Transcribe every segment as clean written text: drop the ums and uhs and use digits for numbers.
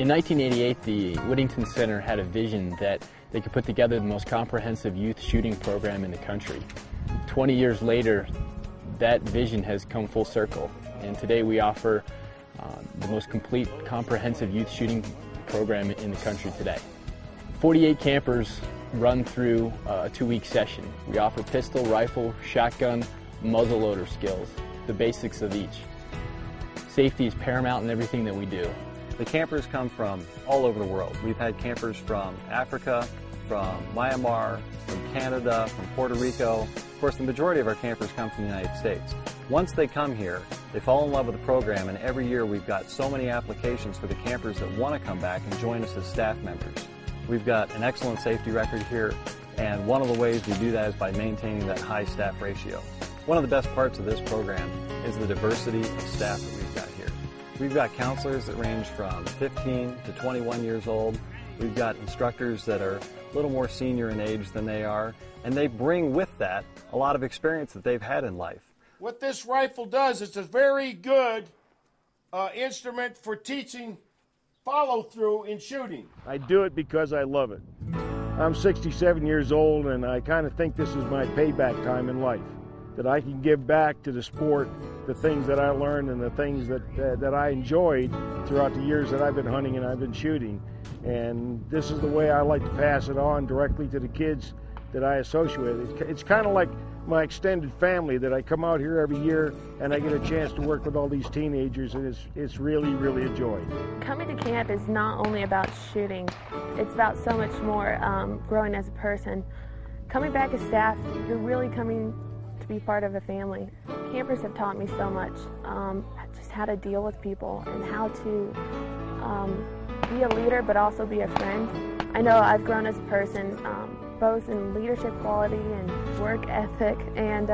In 1988, the Whittington Center had a vision that they could put together the most comprehensive youth shooting program in the country. 20 years later, that vision has come full circle, and today we offer the most complete, comprehensive youth shooting program in the country today. 48 campers run through a 2-week session. We offer pistol, rifle, shotgun, muzzleloader skills, the basics of each. Safety is paramount in everything that we do. The campers come from all over the world. We've had campers from Africa, from Myanmar, from Canada, from Puerto Rico. Of course, the majority of our campers come from the United States. Once they come here, they fall in love with the program, and every year we've got so many applications for the campers that want to come back and join us as staff members. We've got an excellent safety record here, and one of the ways we do that is by maintaining that high staff ratio. One of the best parts of this program is the diversity of staff that we've got here. We've got counselors that range from 15 to 21 years old. We've got instructors that are a little more senior in age than they are, and they bring with that a lot of experience that they've had in life. What this rifle does, it's a very good instrument for teaching follow-through in shooting. I do it because I love it. I'm 67 years old, and I kind of think this is my payback time in life, that I can give back to the sport the things that I learned and the things that I enjoyed throughout the years that I've been hunting and I've been shooting. And this is the way I like to pass it on directly to the kids that I associate with. It's kind of like my extended family, that I come out here every year and I get a chance to work with all these teenagers, and it's really, really a joy. Coming to camp is not only about shooting, it's about so much more, growing as a person. Coming back as staff, you're really coming to be part of a family. Campers have taught me so much, just how to deal with people and how to be a leader but also be a friend. I know I've grown as a person, both in leadership quality and work ethic, and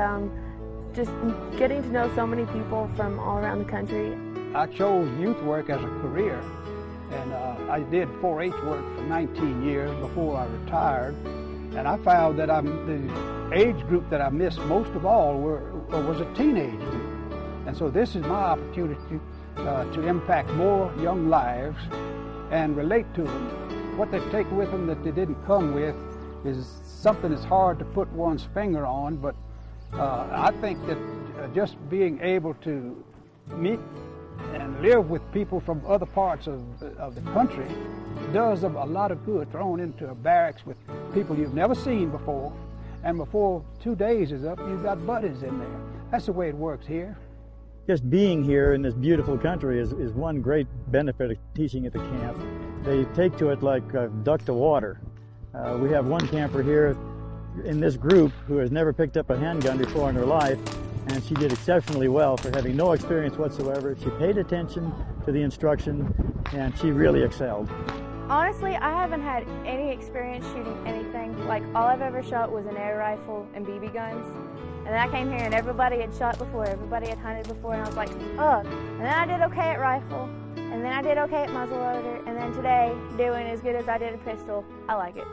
just getting to know so many people from all around the country. I chose youth work as a career, and I did 4-H work for 19 years before I retired, and I found that the age group that I missed most of all was a teenage group. And so this is my opportunity to impact more young lives and relate to them. What they take with them that they didn't come with is something that's hard to put one's finger on, but I think that just being able to meet and live with people from other parts of the country does a lot of good. Thrown into a barracks with people you've never seen before, and before 2 days is up, you've got buddies in there. That's the way it works here. Just being here in this beautiful country is one great benefit of teaching at the camp. They take to it like a duck to water. We have one camper here in this group who has never picked up a handgun before in her life, and she did exceptionally well for having no experience whatsoever. She paid attention to the instruction, and she really excelled. Honestly, I haven't had any experience shooting anything. Like, all I've ever shot was an air rifle and BB guns. And then I came here and everybody had shot before, everybody had hunted before, and I was like, ugh. And then I did okay at rifle, and then I did okay at muzzleloader, and then today, doing as good as I did a pistol. I like it.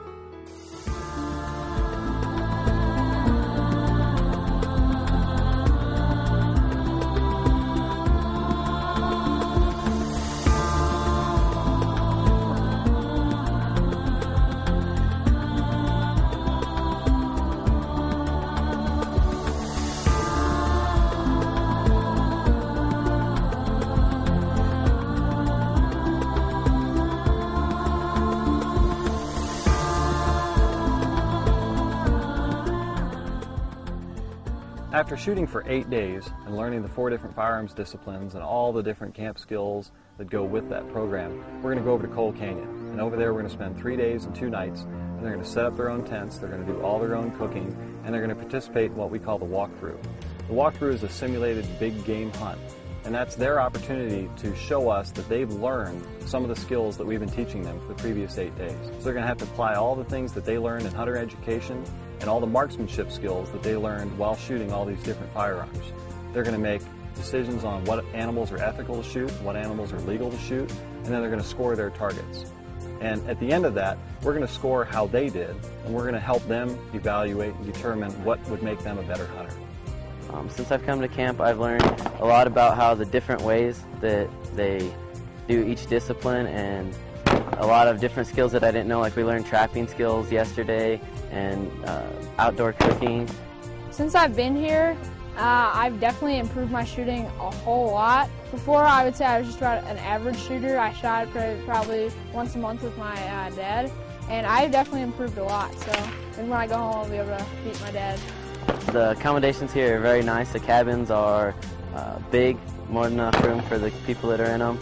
After shooting for 8 days and learning the 4 different firearms disciplines and all the different camp skills that go with that program, we're going to go over to Coal Canyon. And over there we're going to spend 3 days and 2 nights, and they're going to set up their own tents, they're going to do all their own cooking, and they're going to participate in what we call the walkthrough. The walkthrough is a simulated big game hunt, and that's their opportunity to show us that they've learned some of the skills that we've been teaching them for the previous 8 days. So they're going to have to apply all the things that they learned in hunter education and all the marksmanship skills that they learned while shooting all these different firearms. They're going to make decisions on what animals are ethical to shoot, what animals are legal to shoot, and then they're going to score their targets. And at the end of that, we're going to score how they did, and we're going to help them evaluate and determine what would make them a better hunter. Since I've come to camp, I've learned a lot about how the different ways that they do each discipline and a lot of different skills that I didn't know, like we learned trapping skills yesterday and outdoor cooking. Since I've been here, I've definitely improved my shooting a whole lot. Before, I would say I was just about an average shooter. I shot probably once a month with my dad, and I've definitely improved a lot. So maybe when I go home, I'll be able to beat my dad. The accommodations here are very nice. The cabins are big, more than enough room for the people that are in them.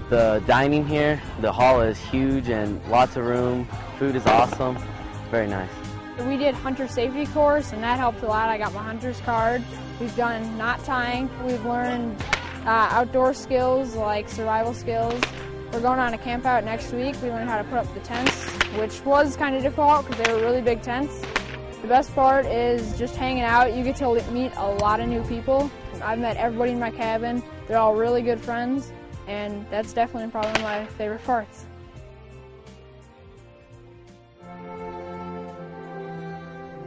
The dining here, the hall is huge and lots of room. Food is awesome. Very nice. We did hunter safety course, and that helped a lot. I got my hunter's card. We've done knot tying. We've learned outdoor skills like survival skills. We're going on a camp out next week. We learned how to put up the tents, which was kind of difficult because they were really big tents. The best part is just hanging out. You get to meet a lot of new people. I've met everybody in my cabin. They're all really good friends, and that's definitely probably one of my favorite parts.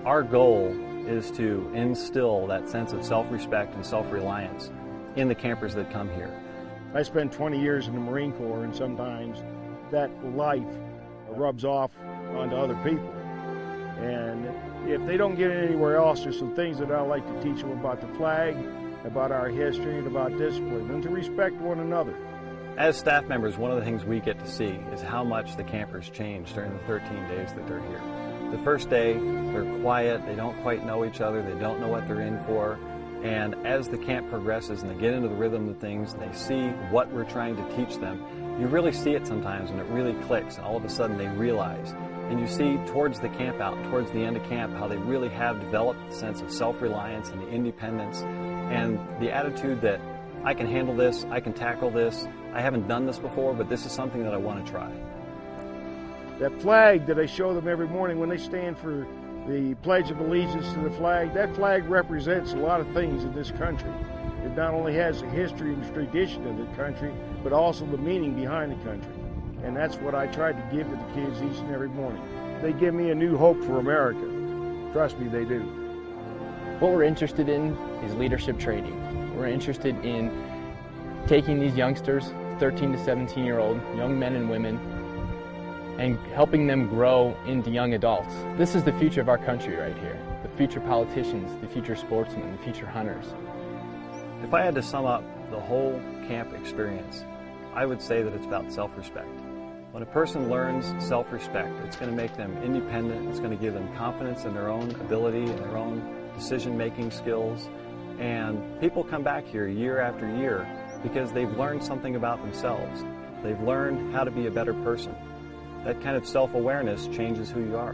Our goal is to instill that sense of self-respect and self-reliance in the campers that come here. I spent 20 years in the Marine Corps, and sometimes that life rubs off onto other people. And if they don't get it anywhere else, there's some things that I like to teach them about the flag, about our history, and about discipline, and to respect one another. As staff members, one of the things we get to see is how much the campers change during the 13 days that they're here. The first day, they're quiet, they don't quite know each other, they don't know what they're in for, and as the camp progresses and they get into the rhythm of things, they see what we're trying to teach them, you really see it sometimes when it really clicks, and all of a sudden they realize. And you see towards the camp out, towards the end of camp, how they really have developed the sense of self-reliance and the independence and the attitude that I can handle this, I can tackle this, I haven't done this before, but this is something that I want to try. That flag that I show them every morning when they stand for the Pledge of Allegiance to the flag, that flag represents a lot of things in this country. It not only has the history and tradition of the country, but also the meaning behind the country. And that's what I try to give to the kids each and every morning. They give me a new hope for America. Trust me, they do. What we're interested in is leadership training. We're interested in taking these youngsters, 13 to 17-year-old, young men and women, and helping them grow into young adults. This is the future of our country right here. The future politicians, the future sportsmen, the future hunters. If I had to sum up the whole camp experience, I would say that it's about self-respect. When a person learns self-respect, it's going to make them independent, it's going to give them confidence in their own ability and their own decision-making skills. And people come back here year after year because they've learned something about themselves. They've learned how to be a better person. That kind of self-awareness changes who you are.